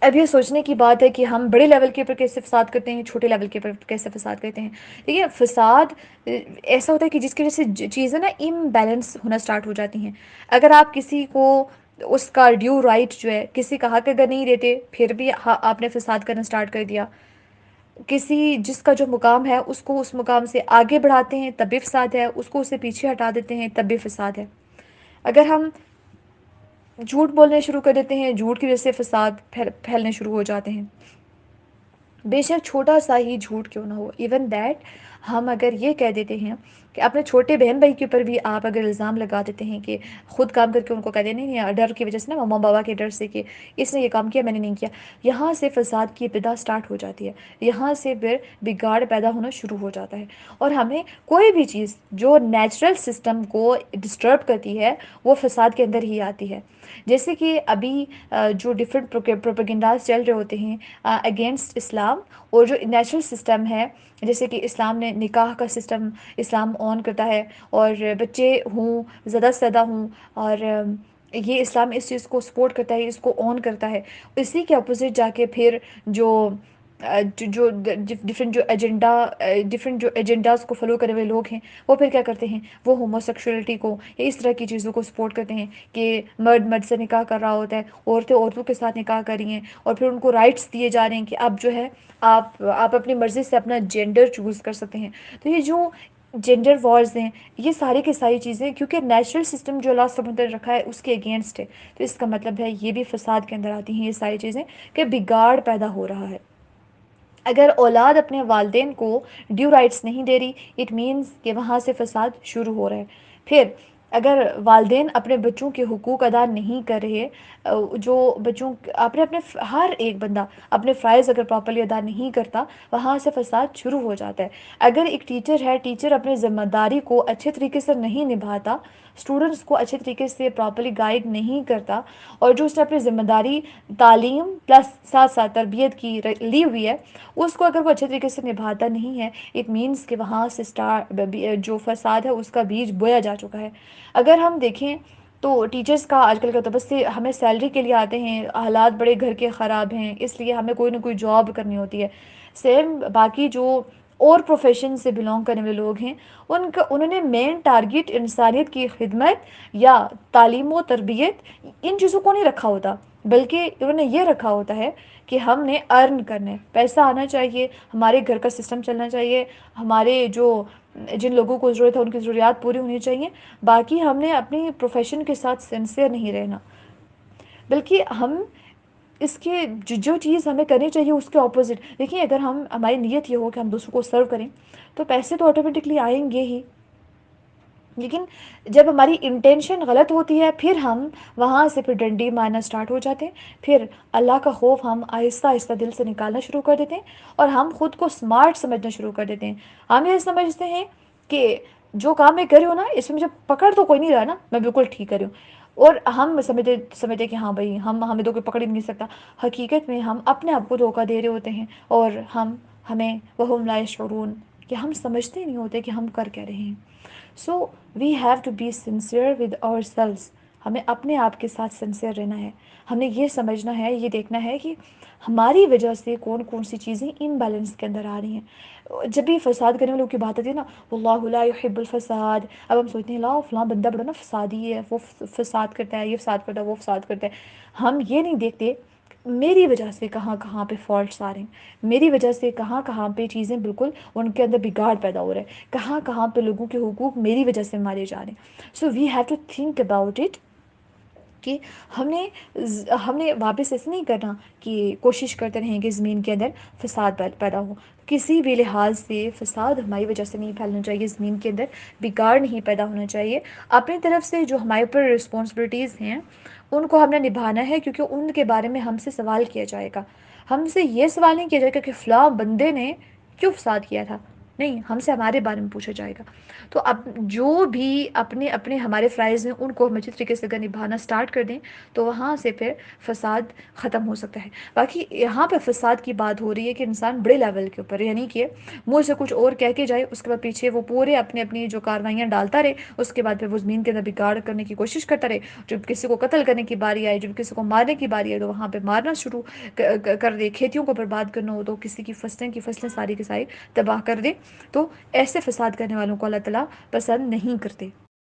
اب یہ سوچنے کی بات ہے کہ ہم بڑے لیول کے اوپر کیسے فساد کرتے ہیں، چھوٹے لیول کے اوپر کیسے فساد کرتے ہیں. دیکھیے فساد ایسا ہوتا ہے کہ جس کی وجہ سے چیزیں نا امبیلنس ہونا اسٹارٹ ہو جاتی ہیں. اگر آپ کسی کو اس کا ڈیو رائٹ جو ہے کسی کا حق اگر نہیں دیتے، پھر بھی آپ نے فساد کرنا اسٹارٹ کر دیا. کسی جس کا جو مقام ہے اس کو اس مقام سے آگے بڑھاتے ہیں تب بھی فساد ہے، اس کو اس سے پیچھے ہٹا دیتے ہیں تب بھی فساد ہے. اگر ہم جھوٹ بولنے شروع کر دیتے ہیں، جھوٹ کی وجہ سے فساد پھیلنے شروع ہو جاتے ہیں. بے شک چھوٹا سا ہی جھوٹ کیوں نہ ہو، ایون دیٹ ہم اگر یہ کہہ دیتے ہیں کہ اپنے چھوٹے بہن بھائی کے اوپر بھی آپ اگر الزام لگا دیتے ہیں کہ خود کام کر کے ان کو کہہ دینے نہیں، ڈر کی وجہ سے نا، ماما بابا کے ڈر سے کہ اس نے یہ کام کیا میں نے نہیں کیا، یہاں سے فساد کی ابتدا سٹارٹ ہو جاتی ہے. یہاں سے پھر بگاڑ پیدا ہونا شروع ہو جاتا ہے. اور ہمیں کوئی بھی چیز جو نیچرل سسٹم کو ڈسٹرب کرتی ہے وہ فساد کے اندر ہی آتی ہے. جیسے کہ ابھی جو ڈفرینٹ پروپیگنڈاز چل رہے ہوتے ہیں اگینسٹ اسلام، اور جو نیچرل سسٹم ہے، جیسے کہ اسلام نے نکاح کا سسٹم اسلام آن کرتا ہے، اور بچے ہوں زیادہ سے زیادہ ہوں، اور یہ اسلام اس چیز کو سپورٹ کرتا ہے، اس کو آن کرتا ہے. اسی کے اپوزٹ جا کے پھر جو جو ڈفرینٹ جو ایجنڈاز کو فالو کرے ہوئے لوگ ہیں، وہ پھر کیا کرتے ہیں، وہ ہوموسیکشولیٹی کو یا اس طرح کی چیزوں کو سپورٹ کرتے ہیں کہ مرد مرد سے نکاح کر رہا ہوتا ہے، عورتیں عورتوں کے ساتھ نکاح کر رہی ہیں، اور پھر ان کو رائٹس دیے جا رہے ہیں کہ اب جو ہے آپ اپنی مرضی سے اپنا جینڈر چوز کر سکتے ہیں. تو یہ جو جینڈر وارز ہیں، یہ ساری کی ساری چیزیں کیونکہ نیچرل سسٹم جو اللہ سبحانہ وتعالیٰ نے رکھا ہے اس کے اگینسٹ ہے، تو اس کا مطلب ہے یہ بھی فساد کے اندر آتی ہیں یہ ساری چیزیں کہ بگاڑ پیدا ہو رہا ہے. اگر اولاد اپنے والدین کو ڈیو رائٹس نہیں دے رہی، اٹ مینس کہ وہاں سے فساد شروع ہو رہا ہے. پھر اگر والدین اپنے بچوں کے حقوق ادا نہیں کر رہے، جو بچوں اپنے ہر ایک بندہ اپنے فرائض اگر پراپرلی ادا نہیں کرتا، وہاں سے فساد شروع ہو جاتا ہے. اگر ایک ٹیچر ہے، ٹیچر اپنے ذمہ داری کو اچھے طریقے سے نہیں نبھاتا، اسٹوڈنٹس کو اچھے طریقے سے پراپرلی گائیڈ نہیں کرتا، اور جو اس نے اپنی ذمہ داری تعلیم پلس ساتھ ساتھ تربیت کی لی ہوئی ہے، اس کو اگر وہ اچھے طریقے سے نبھاتا نہیں ہے، اٹ مینس کہ وہاں سے جو فساد ہے اس کا بیج بویا جا چکا ہے. اگر ہم دیکھیں تو ٹیچرس کا آج کل کا تو بس ہمیں سیلری کے لیے آتے ہیں، حالات بڑے گھر کے خراب ہیں اس لیے ہمیں کوئی نہ کوئی جاب کرنی ہوتی ہے. سیم باقی جو اور پروفیشن سے بلانگ کرنے والے لوگ ہیں، انہوں نے مین ٹارگیٹ انسانیت کی خدمت یا تعلیم و تربیت ان چیزوں کو نہیں رکھا ہوتا، بلکہ انہوں نے یہ رکھا ہوتا ہے کہ ہم نے ارن کرنے پیسہ آنا چاہیے، ہمارے گھر کا سسٹم چلنا چاہیے، ہمارے جن لوگوں کو ضرورت ہے ان کی ضروریات پوری ہونی چاہیے. باقی ہم نے اپنی پروفیشن کے ساتھ سنسیئر نہیں رہنا، بلکہ ہم اس کے جو چیز ہمیں کرنی چاہیے اس کے اپوزٹ. دیکھیں اگر ہماری نیت یہ ہو کہ ہم دوسروں کو سرو کریں تو پیسے تو آٹومیٹکلی آئیں گے ہی، لیکن جب ہماری انٹینشن غلط ہوتی ہے پھر ہم وہاں سے پھر ڈنڈی مارنا سٹارٹ ہو جاتے ہیں. پھر اللہ کا خوف ہم آہستہ آہستہ دل سے نکالنا شروع کر دیتے ہیں، اور ہم خود کو سمارٹ سمجھنا شروع کر دیتے ہیں. ہم یہ سمجھتے ہیں کہ جو کام میں کر رہی ہوں نا اس میں مجھے پکڑ تو کوئی نہیں رہا نا، میں بالکل ٹھیک کر رہی ہوں. اور ہم سمجھتے کہ ہاں بھائی ہمیں تو کوئی پکڑ ہی نہیں سکتا. حقیقت میں ہم اپنے آپ کو دھوکہ دے رہے ہوتے ہیں، اور ہمیں وہم لا یشعرون کہ ہم سمجھتے نہیں ہوتے کہ ہم کر کیا رہے ہیں. So we have to be sincere with our selves. ہمیں اپنے آپ کے ساتھ سنسیئر رہنا ہے. ہمیں یہ سمجھنا ہے، یہ دیکھنا ہے کہ ہماری وجہ سے کون کون سی چیزیں امبیلنس کے اندر آ رہی ہیں. جب بھی فساد کرنے والوں کی بات آتی ہے نا، واللہ لا يحب الفساد، اب ہم سوچتے ہیں لا فلاں بندہ بڑا نا فسادی ہے، وہ فساد کرتا ہے، یہ فساد کرتا ہے، وہ فساد کرتا ہے. ہم یہ نہیں دیکھتے میری وجہ سے کہاں کہاں پہ فالٹس آ رہے ہیں، میری وجہ سے کہاں کہاں پہ چیزیں بالکل ان کے اندر بگاڑ پیدا ہو رہا ہے، کہاں کہاں پہ لوگوں کے حقوق میری وجہ سے مارے جا رہے ہیں. So we have to think about it کہ ہم نے واپس ایسے نہیں کرنا کہ کوشش کرتے رہیں کہ زمین کے اندر فساد پیدا ہو. کسی بھی لحاظ سے فساد ہماری وجہ سے نہیں پھیلنا چاہیے، زمین کے اندر بگاڑ نہیں پیدا ہونا چاہیے. اپنی طرف سے جو ہمارے اوپر رسپانسبلٹیز ہیں ان کو ہم نے نبھانا ہے، کیونکہ ان کے بارے میں ہم سے سوال کیا جائے گا. ہم سے یہ سوال نہیں کیا جائے گا کہ فلاں بندے نے کیوں فساد کیا تھا، نہیں، ہم سے ہمارے بارے میں پوچھا جائے گا۔ تو اب جو بھی اپنے اپنے ہمارے فرائض ہیں ان کو ہم اچھی طریقے سے اگر نبھانا اسٹارٹ کر دیں تو وہاں سے پھر فساد ختم ہو سکتا ہے۔ باقی یہاں پہ فساد کی بات ہو رہی ہے کہ انسان بڑے لیول کے اوپر، یعنی کہ منہ سے کچھ اور کہہ کے جائے، اس کے بعد پیچھے وہ پورے اپنی اپنی جو کاروائیاں ڈالتا رہے، اس کے بعد پھر وہ زمین کے اندر بگاڑ کرنے کی کوشش کرتا رہے۔ جب کسی کو قتل کرنے کی باری آئے، جب کسی کو مارنے کی باری آئے تو وہاں پہ مارنا شروع کر دے، کھیتیوں کو برباد کرنا ہو تو کسی کی فصلیں ساری کی ساری تباہ کر دے۔ تو ایسے فساد کرنے والوں کو اللہ تعالیٰ پسند نہیں کرتے۔